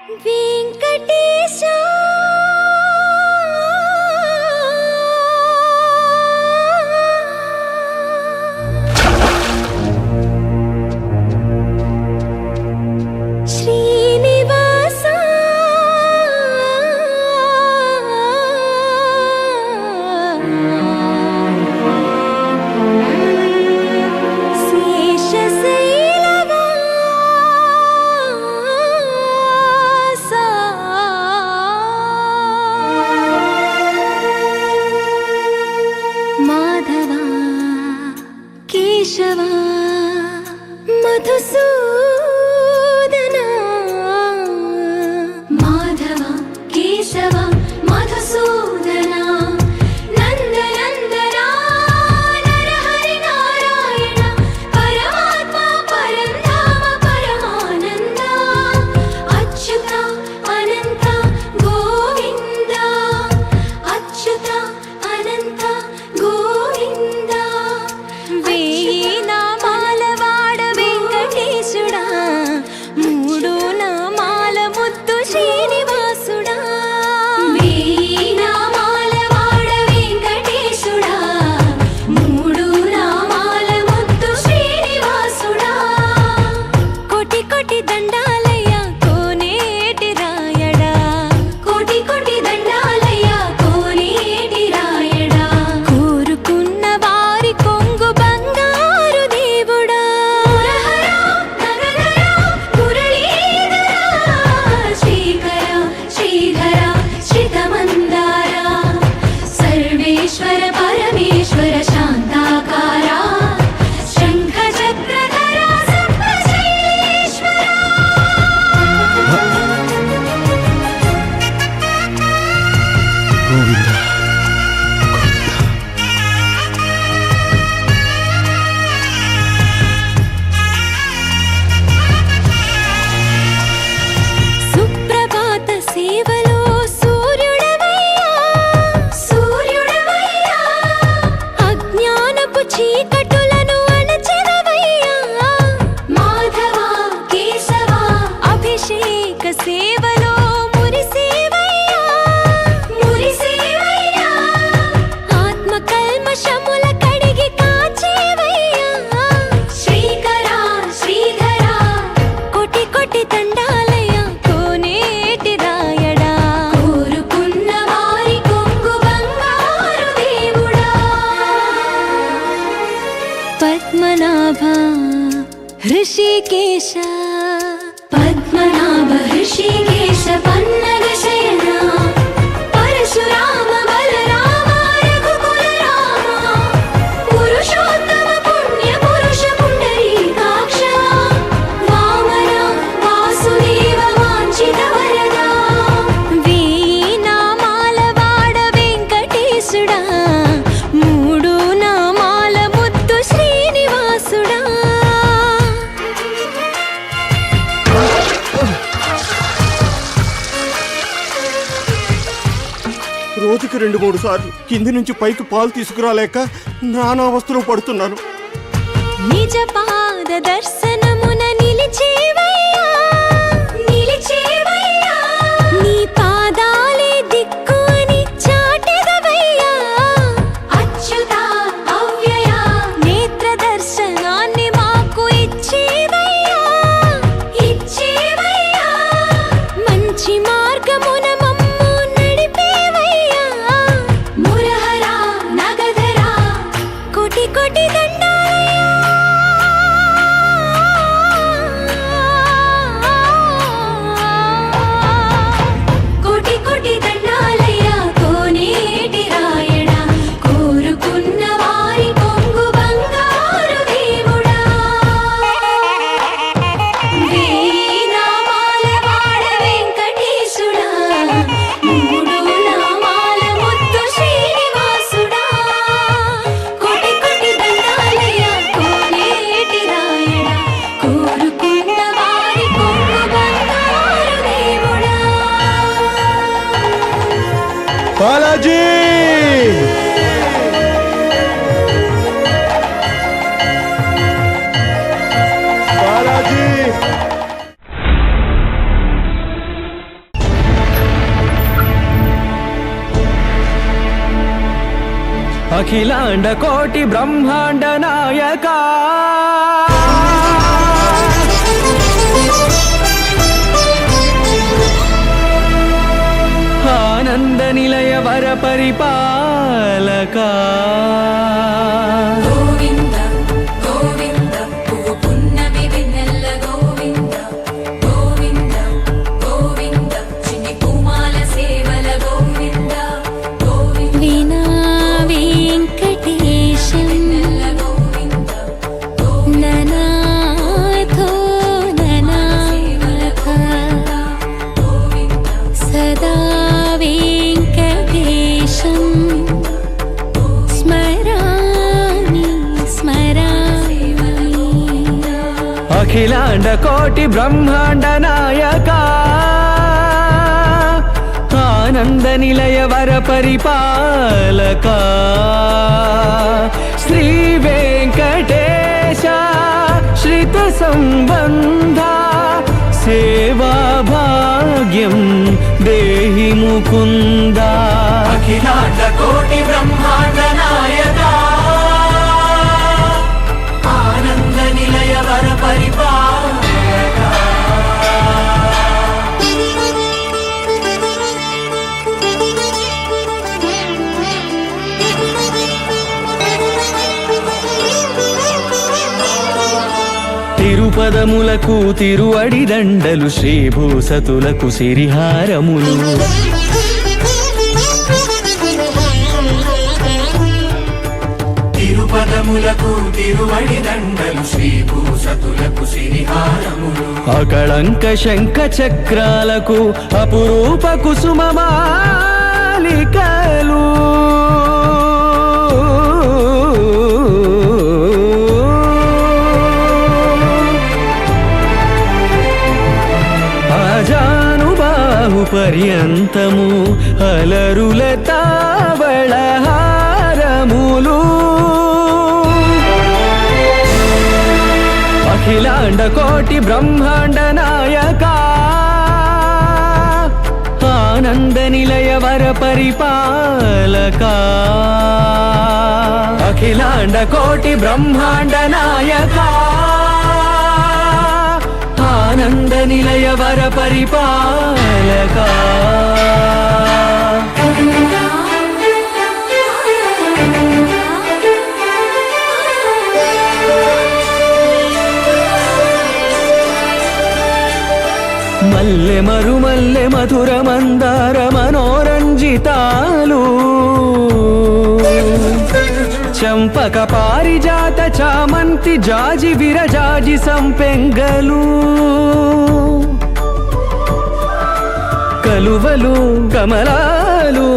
వెంకటేశా కేశవా మధుసూదనా మాధవ కేశవ మధుసూదనా నందనందనా నరహరి నారాయణ పరమాత్మ పరంధామ పరమానంద అచ్యుత అనంత గోవింద అచ్యుత అనంత గోవింద ऋषिकेश पद्मनाभ ऋषिकेश पन्नग शयना परशुराम बलराम रघुकुल राम पुरुषोत्तम पुण्य पुरुष पुंडरीकाक्ष वामन वासुदेव वांछित वरदा वीणामाल वाड वेंकटेशुडा मूडु नामाल मुद्दु श्रीनिवासुडा రోజుకి 2-3 సార్లు కింది నుంచి పైకి పాలు తీసుకురాలేక నానా అవస్థలు పడుతున్నాను. నిజ పాద దర్శనమున నిలిచేవయ్యా నిలిచేవయ్యా నీ పాదాలే దిక్కు అని చాటెదవయ్యా అచ్యుత అవ్యయ నేత్ర దర్శనాన్ని మాకు ఇచ్చేవయ్యా ఇచ్చేవయ్యా మంచి మార్గమున కోటి దండాలయ్యా కోటి కోటి దండాలయ్యా కోనేటి రాయడ కోరుకున్న వారి కొంగు బంగారు దేవుడా వేనామాల వాడ వెంకటేశుడా మూడు నామాల ముద్దు శ్రీనివాసుడా బాలాజీ బాలాజీ అఖిలాండ కోటి బ్రహ్మాండ నాయక ఆనంద నిలయ వర పరిపాలక గోవింద గోవింద పువ్వు పున్నమి వెన్నెల గోవింద గోవింద గోవింద చిన్ని పూమాల సేవల గోవింద గోవింద వీణా వెంకటేశం గోవింద ననాథో ననాథ సదా వెంకటేశం స్మరామి స్మరామి అఖిలాండ కోటి బ్రహ్మాండ నాయక ఆనంద నిలయ వర పరిపాలక శ్రీ వెంకటేశ శ్రిత సంబంధ సేవా భాగ్యం దేహి ముకుంద అఖిలాండ కోటి బ్రహ్మాండ నాయక ఆనంద నిలయ వర పరిపాలక తిరుపదములకు తిరువడిదండలు శ్రీభూసతులకు సిరిహారములు తిరుపదములకు తిరువడిదండలు శ్రీభూసతులకు సిరిహారములు అకళంక శంఖ చక్రాలకు అపురూప కుసుమమాలికలు అజానుబాహు పర్యంతము అలరుల తావళహారములు అఖిలాండ కోటి బ్రహ్మాండ నాయక ఆనంద నిలయ వర పరిపాలక అఖిలాండ కోటి బ్రహ్మాండ నాయక ఆనంద నిలయ వర పరిపాలక మల్లె మరుమల్లె మధుర మందార మనోరంజితాలు చంపక పారిజాత చామంతి జాజి విరజాజి సంపెంగలు కలువలు కమలాలు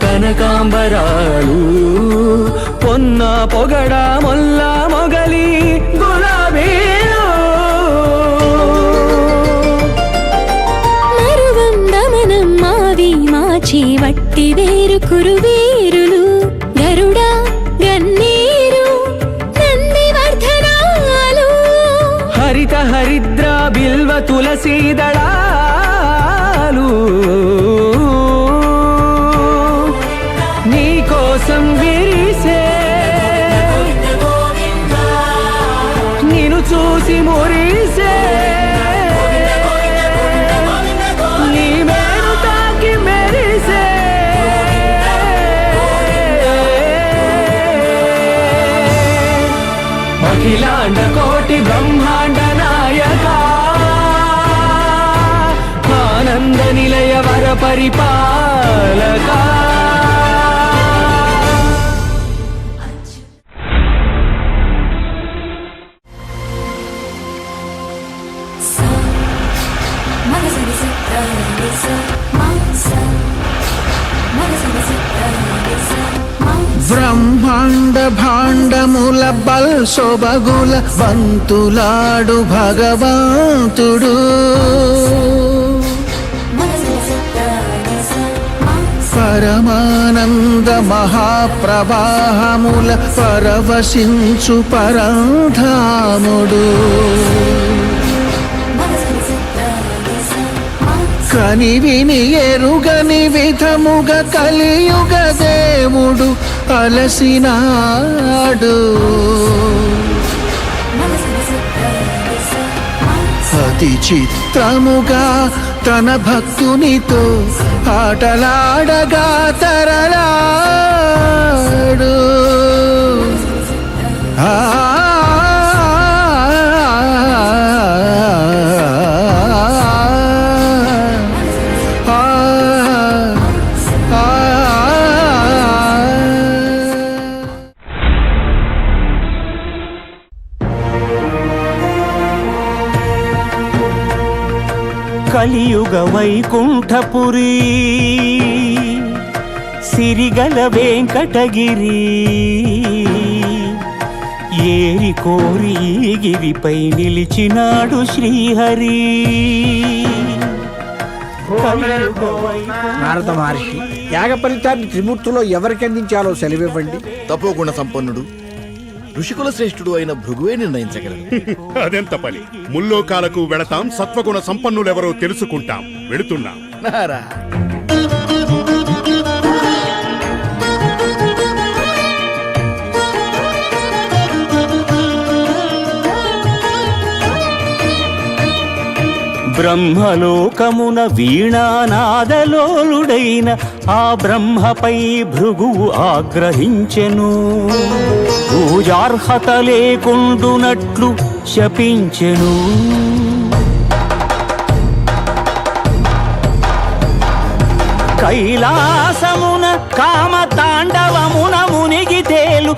కనకాంబరాలు పొన్న పొగడ మొల్ల మొగలి గులాబీలు మరువందమనం మావి మాచి వట్టి వేరు కురువేరులు గరుడా గన్నీరు నందివర్ధనాలు హరిత హరిద్ర బిల్వ తులసీదళాలు నీ కోసం విరిసే నిన్ను చూసి మురిసే నీ మేను తాకి మెరిసే అఖిలాండ కోటి బ్రహ్మాండ నాయక ఆనంద నిలయ వర పరిపాలక బ్రహ్మాండ భాండముల బల్సొబగుల బంతులాడు భగవంతుడు పరమానంద మహాప్రవాహముల పరవశించు పరంధాముడు కని విని ఎరుగని విధముగ కలియుగ దేవుడు అలసినాడు అతి చిత్రముగా తన భక్తునితో ఆటలాడగా తరలాడు ఆ కలియుగ వైకుంఠపురి సిరిగల వెంకటగిరి ఏరి కోరి ఈ గిరిపై నిలిచినాడు శ్రీహరి కలియుగ నారద మహర్షి యాగ ఫలితాన్ని త్రిమూర్తులో ఎవరికి అందించాలో సెలవివ్వండి. తపోగుణ సంపన్నుడు ఋషికుల శ్రేష్ఠుడు అయిన భృగువే నిర్ణయించగలరు. అదెంత పని. ముల్లోకాలకు వెళతాం, సత్వగుణ సంపన్నులెవరో తెలుసుకుంటాం. వెళుతున్నాం. నారా బ్రహ్మలోకమున వీణానాదలోలుడైన ఆ బ్రహ్మపై భృగువు ఆగ్రహించెను. పూజార్హత లేకుండునట్లు శపించెను. కైలాసమున కామతాండవమున మునిగి తేలు